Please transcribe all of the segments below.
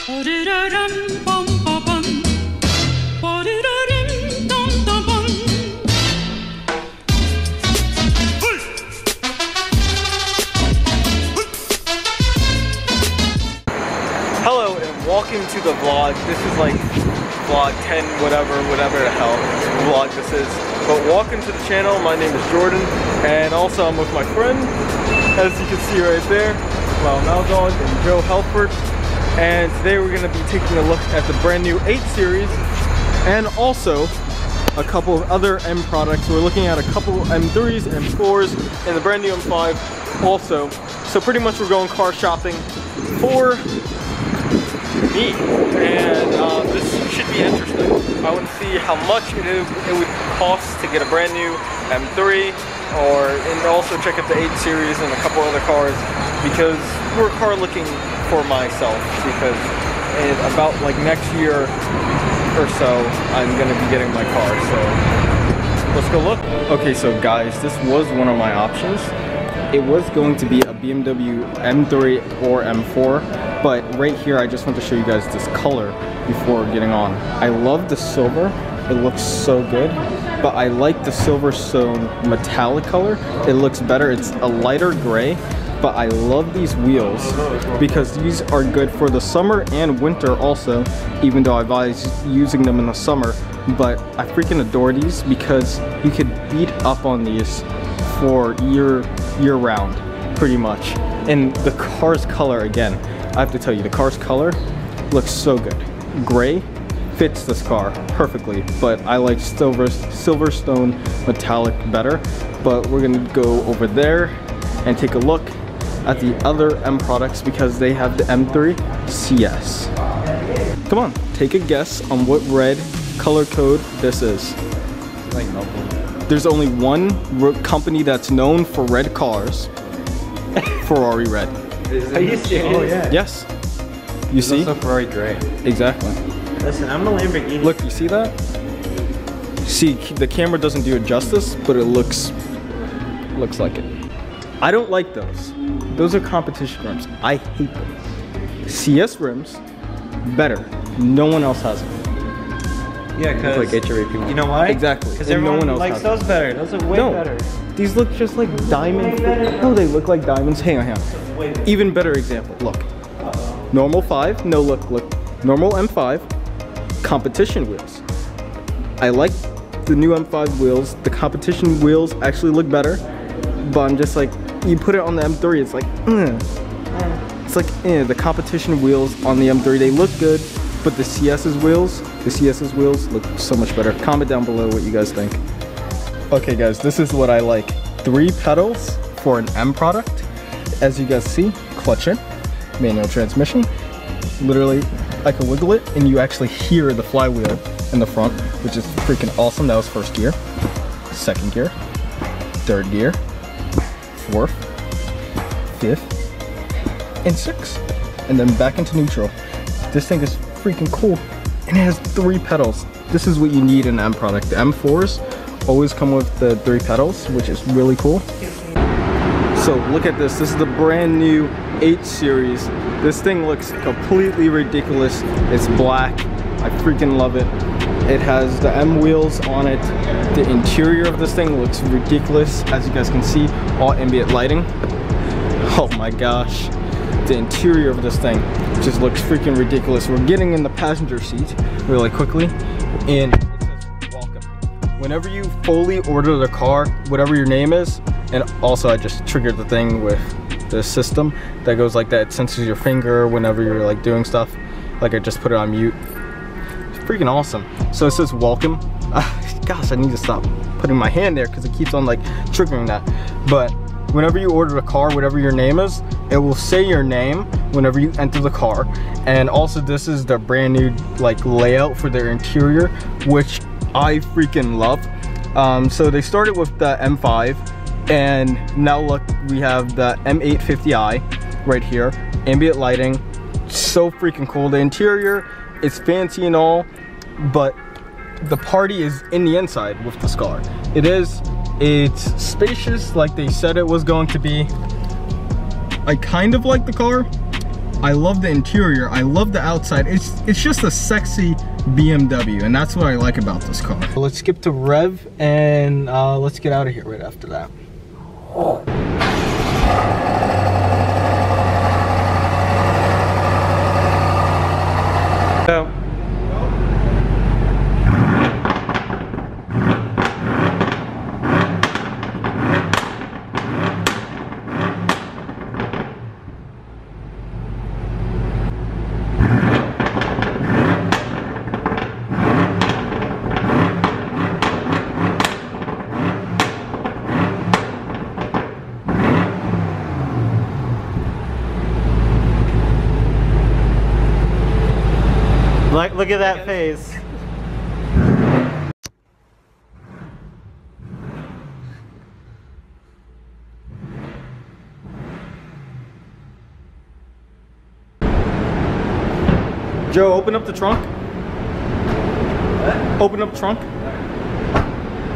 Hello and welcome to the vlog. This is like vlog 10 whatever the hell vlog this is. But welcome to the channel. My name is Jordan and also I'm with my friend, as you can see right there, Maldog and Joe Helford. And today we're going to be taking a look at the brand new 8 Series and also a couple of other M products. We're looking at a couple M3s, M4s, and the brand new M5 also. So pretty much we're going car shopping for me, and this should be interesting. I want to see how much it would cost to get a brand new M3, and also check out the 8 Series and a couple other cars, because we're car looking for myself, because in about like next year or so I'm gonna be getting my car, so let's go look. Okay, so guys, this was one of my options. It was going to be a BMW M3 or M4, but right here I just want to show you guys this color before getting on. I love the silver, it looks so good, but I like the Silverstone metallic color. It looks better. It's a lighter gray, but I love these wheels because these are good for the summer and winter also, even though I advise using them in the summer. But I freaking adore these because you could beat up on these for year round pretty much. And the car's color, again, I have to tell you, the car's color looks so good. Gray fits this car perfectly, but I like Silverstone metallic better. But we're gonna go over there and take a look at the other M products because they have the M3 CS. Come on, take a guess on what red color code this is. Like nothing. There's only one company that's known for red cars. Ferrari red. Are you serious? Oh yeah. Yes. You see? Also Ferrari gray. Exactly. Listen, I'm a Lamborghini. Look, you see that? See, the camera doesn't do it justice, but it looks like it. I don't like those. Those are competition rims. I hate them. CS rims, better. No one else has them. Yeah, because like HRA people. You know why? Exactly. Because everyone no one else likes those better. Those are way better. These look just like diamonds. No, they look like diamonds. Hang on. Even better example. Look. Normal 5. No, look. Normal M5. Competition wheels. I like the new M5 wheels. The competition wheels actually look better. But I'm just like, you put it on the M3, it's like, It's like, the competition wheels on the M3, they look good. But the CS's wheels look so much better. Comment down below what you guys think. Okay guys, this is what I like. 3 pedals for an M product. As you guys see, clutch in, manual transmission. Literally, I can wiggle it and you actually hear the flywheel in the front, which is freaking awesome. That was first gear, second gear, third gear, fourth, fifth, and sixth. And then back into neutral. This thing is freaking cool, and it has 3 pedals. This is what you need in an M product. The M4s always come with the 3 pedals, which is really cool. So look at this. This is the brand new 8 Series. This thing looks completely ridiculous. It's black. I freaking love it. It has the M wheels on it. The interior of this thing looks ridiculous. As you guys can see, all ambient lighting. Oh my gosh. The interior of this thing just looks freaking ridiculous. We're getting in the passenger seat really quickly, and it says welcome. Whenever you fully order the car, whatever your name is, and also I just triggered the thing with the system that goes like that. It senses your finger whenever you're like doing stuff. Like I just put it on mute. It's freaking awesome. So it says welcome. Gosh, I need to stop putting my hand there because it keeps on like triggering that. But whenever you order a car, whatever your name is, it will say your name whenever you enter the car. And also this is the brand new like layout for their interior, which I freaking love. So they started with the M5, and now look, we have the M850i right here. Ambient lighting, so freaking cool. The interior is fancy and all, but the party is in the inside with this car. It's spacious like they said it was going to be. I kind of like the car. I love the interior. I love the outside. It's just a sexy BMW, and that's what I like about this car. Let's skip to Rev, and let's get out of here right after that. So. Look at that face. Joe, open up the trunk. What? Open up trunk.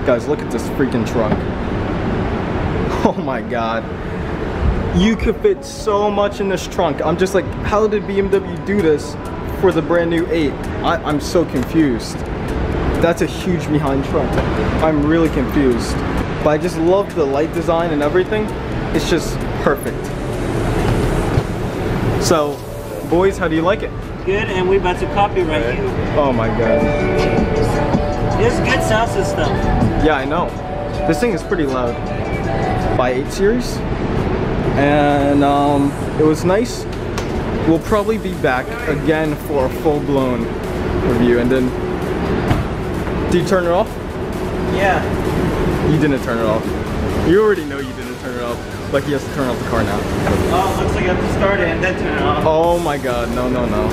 Guys, look at this freaking trunk. Oh my god. You could fit so much in this trunk. I'm just like, how did BMW do this for the brand new 8? I'm so confused. That's a huge behind trunk. I'm really confused. But I just love the light design and everything. It's just perfect. So, boys, how do you like it? Good, and we about to copyright you. Oh my god. It's good sound system. Yeah, I know. This thing is pretty loud. By 8 Series. And it was nice. We'll probably be back again for a full-blown review, and then... Did you turn it off? Yeah. You didn't turn it off. You already know you didn't turn it off, but he has to turn off the car now. Oh, looks like I have to start it and then turn it off. Oh my god, no, no, no.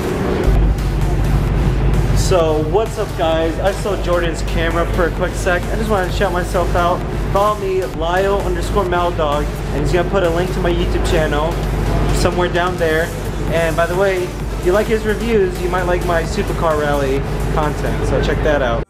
So, what's up guys? I stole Jordan's camera for a quick sec. I just wanted to shout myself out. Follow me, Lyle_Maldog, and he's gonna put a link to my YouTube channel somewhere down there. And by the way, if you like his reviews, you might like my supercar rally content, so check that out.